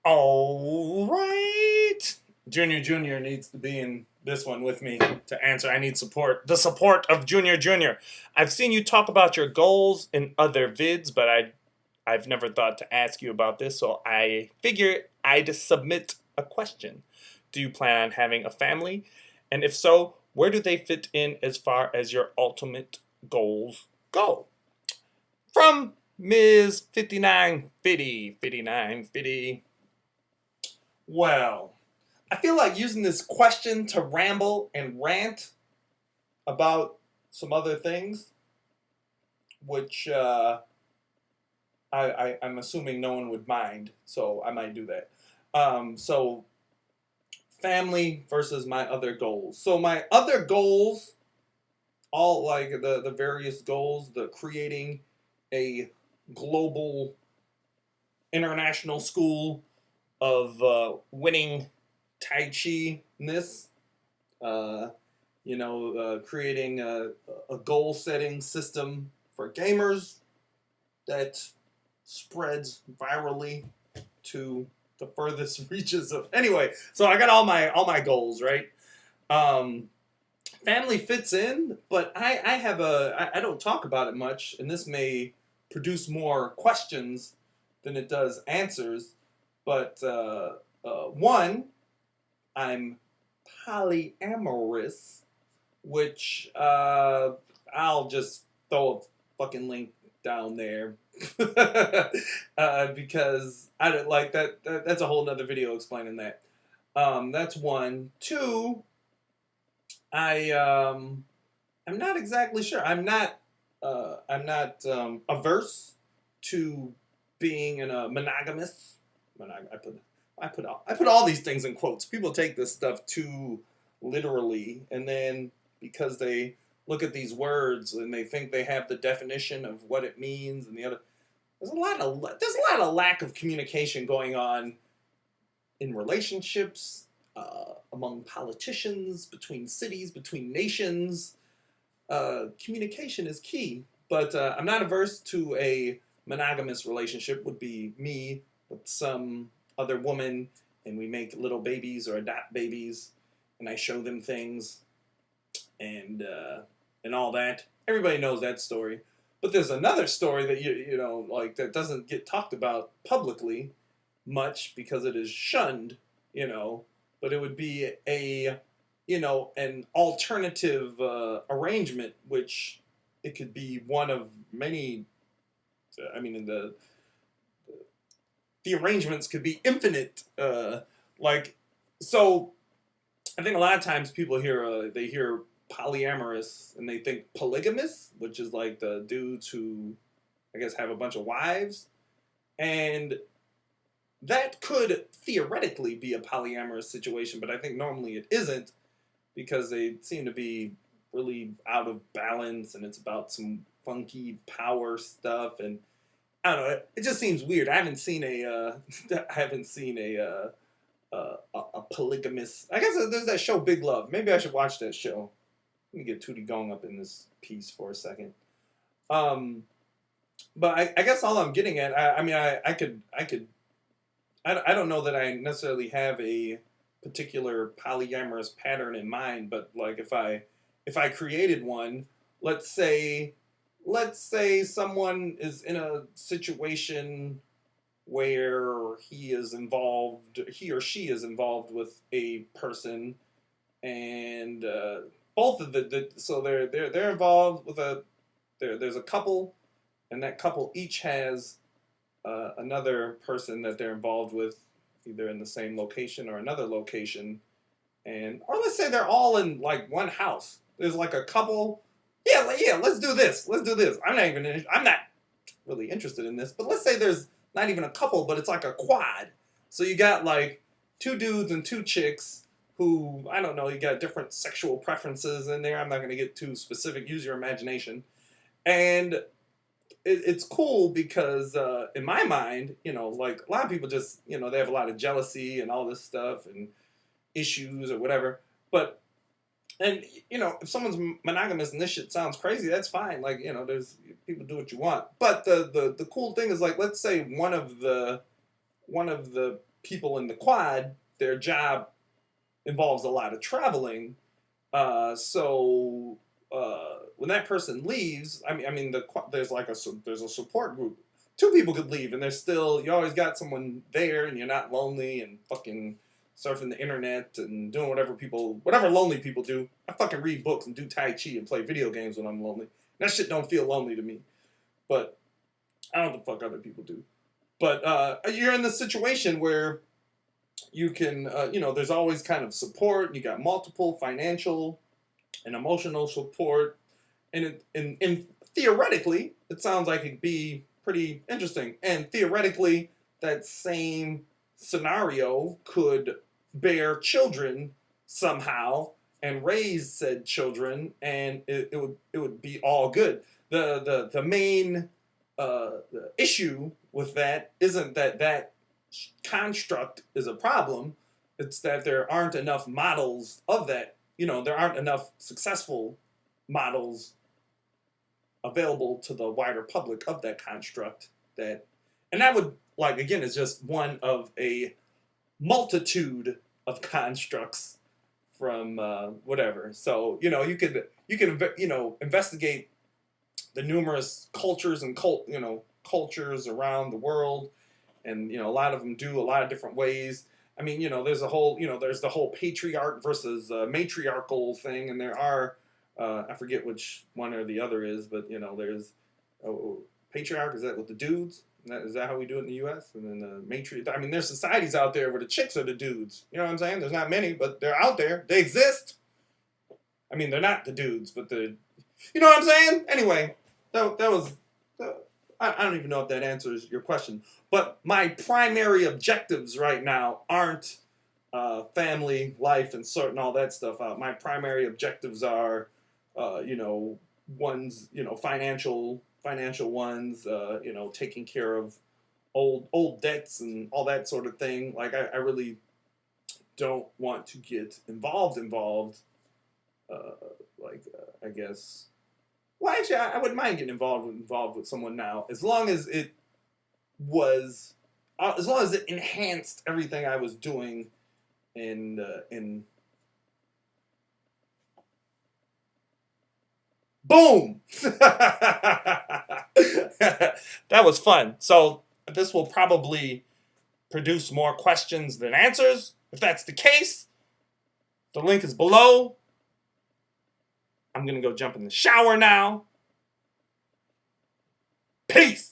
All right. Junior needs to be in this one with me to answer. I need support. The support of Junior. I've seen you talk about your goals in other vids, but I've never thought to ask you about this, so I figure I'd submit a question. Do you plan on having a family? And if so, where do they fit in as far as your ultimate goals go? From Mz59fifty. Well, I feel like using this question to ramble and rant about some other things, which I'm assuming no one would mind, so I might do that. So, family versus my other goals. So, my other goals, all like the various goals, the creating a global international school of winning Tai Chi ness, creating a goal setting system for gamers that spreads virally to the furthest reaches of. Anyway, so I got all my goals right. Um, Family fits in, but I don't talk about it much, and this may produce more questions than it does answers. But one, I'm polyamorous, which I'll just throw a fucking link down there because I don't like that. That's a whole nother video explaining that. That's one. Two, I'm not exactly sure. I'm not averse to being in a monogamous. I put all these things in quotes. People take this stuff too literally, and then because they look at these words and they think they have the definition of what it means, and the other there's a lot of lack of communication going on in relationships, among politicians, between cities, between nations. Communication is key. But I'm not averse to a monogamous relationship. Would be me with some other woman, and we make little babies or adopt babies, and I show them things, and all that. Everybody knows that story. But there's another story that like that doesn't get talked about publicly much because it is shunned, but it would be an alternative arrangement, which it could be one of many. I mean, the arrangements could be infinite. Like, so I think a lot of times people hear polyamorous and they think polygamous, which is like the dudes who I guess have a bunch of wives, and that could theoretically be a polyamorous situation, but I think normally it isn't because they seem to be really out of balance, and it's about some funky power stuff, and I don't know. It just seems weird. I haven't seen a polygamous. I guess there's that show Big Love. Maybe I should watch that show. Let me get Tootie going up in this piece for a second. But I guess all I'm getting at, I could I don't know that I necessarily have a particular polyamorous pattern in mind, but like if I created one, let's say someone is in a situation where he or she is involved with a person, and both of so they're involved with there's a couple, and that couple each has another person that they're involved with, either in the same location or another location, or let's say they're all in like one house. There's like a couple. Yeah, let's do this. I'm not really interested in this, but let's say there's not even a couple, but it's like a quad. So you got like two dudes and two chicks who, I don't know, you got different sexual preferences in there. I'm not going to get too specific. Use your imagination. And it's cool because in my mind, like a lot of people just, they have a lot of jealousy and all this stuff and issues or whatever. But if someone's monogamous and this shit sounds crazy, that's fine. Like, there's people do what you want. But the cool thing is, like, let's say one of the one of the people in the quad, their job involves a lot of traveling. So when that person leaves, there's a support group. Two people could leave, and there's still, you always got someone there, and you're not lonely and fucking surfing the internet and doing whatever lonely people do. I fucking read books and do Tai Chi and play video games when I'm lonely. That shit don't feel lonely to me. But I don't know what the fuck other people do. But you're in the situation where you can, there's always kind of support. You got multiple financial and emotional support. And theoretically, it sounds like it'd be pretty interesting. And theoretically, that same scenario could bear children somehow and raise said children, and it would be all good. The main the issue with that isn't that construct is a problem. It's that there aren't enough models of that. There aren't enough successful models available to the wider public of that construct. And that would, like, again, is just one of a multitude of constructs from whatever. So you can investigate the numerous cultures and cultures around the world, and a lot of them do a lot of different ways. I mean, there's the whole patriarch versus matriarchal thing, and there are I forget which one or the other is, but there's patriarch. Is that with the dudes? Is that how we do it in the U.S.? And then matriarch. I mean, there's societies out there where the chicks are the dudes. You know what I'm saying? There's not many, but they're out there. They exist. I mean, they're not the dudes, but you know what I'm saying? Anyway, that was. I don't even know if that answers your question. But my primary objectives right now aren't family, life, and sorting all that stuff out. My primary objectives are, ones, financial ones, taking care of old debts and all that sort of thing. Like, I really don't want to get involved. I guess. Well, actually, I wouldn't mind getting involved with someone now, as long as it enhanced everything I was doing in boom. That was fun. So this will probably produce more questions than answers. If that's the case, the link is below. I'm going to go jump in the shower now. Peace.